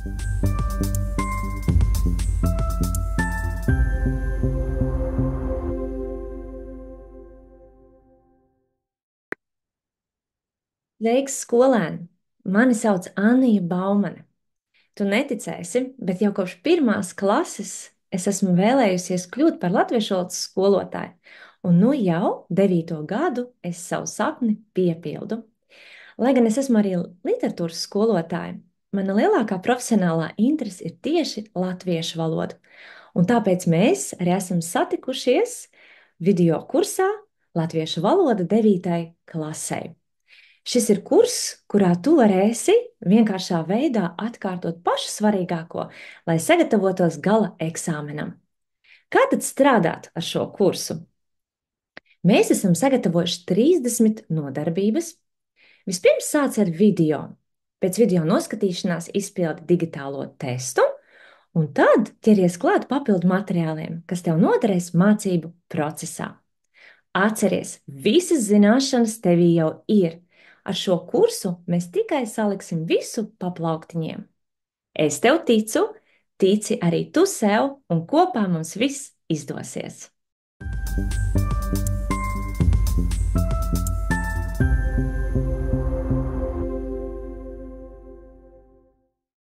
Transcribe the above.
Sveiks, skolēni! Mani sauc Annija Baumane. Tu neticēsi, bet jau kopš pirmās klases es esmu vēlējusies kļūt par latviešu valodas skolotāju, un nu jau 9. gadu es savu sapni piepildu. Lai gan es esmu arī literatūras skolotāja, mana lielākā profesionālā interese ir tieši latviešu valoda, un tāpēc mēs arī esam satikušies video kursā Latviešu valoda 9. klasei. Šis ir kurs, kurā tu varēsi vienkāršā veidā atkārtot pašu svarīgāko, lai sagatavotos gala eksāmenam. Kā tad strādāt ar šo kursu? Mēs esam sagatavojuši 30 nodarbības. Vispirms sāc ar video. Pēc video noskatīšanās izpildi digitālo testu, un tad ķeries klāt papildu materiāliem, kas tev noderēs mācību procesā. Atceries, visas zināšanas tevī jau ir. Ar šo kursu mēs tikai saliksim visu pa plauktiņiem. Es tev ticu, tici arī tu sev, un kopā mums viss izdosies.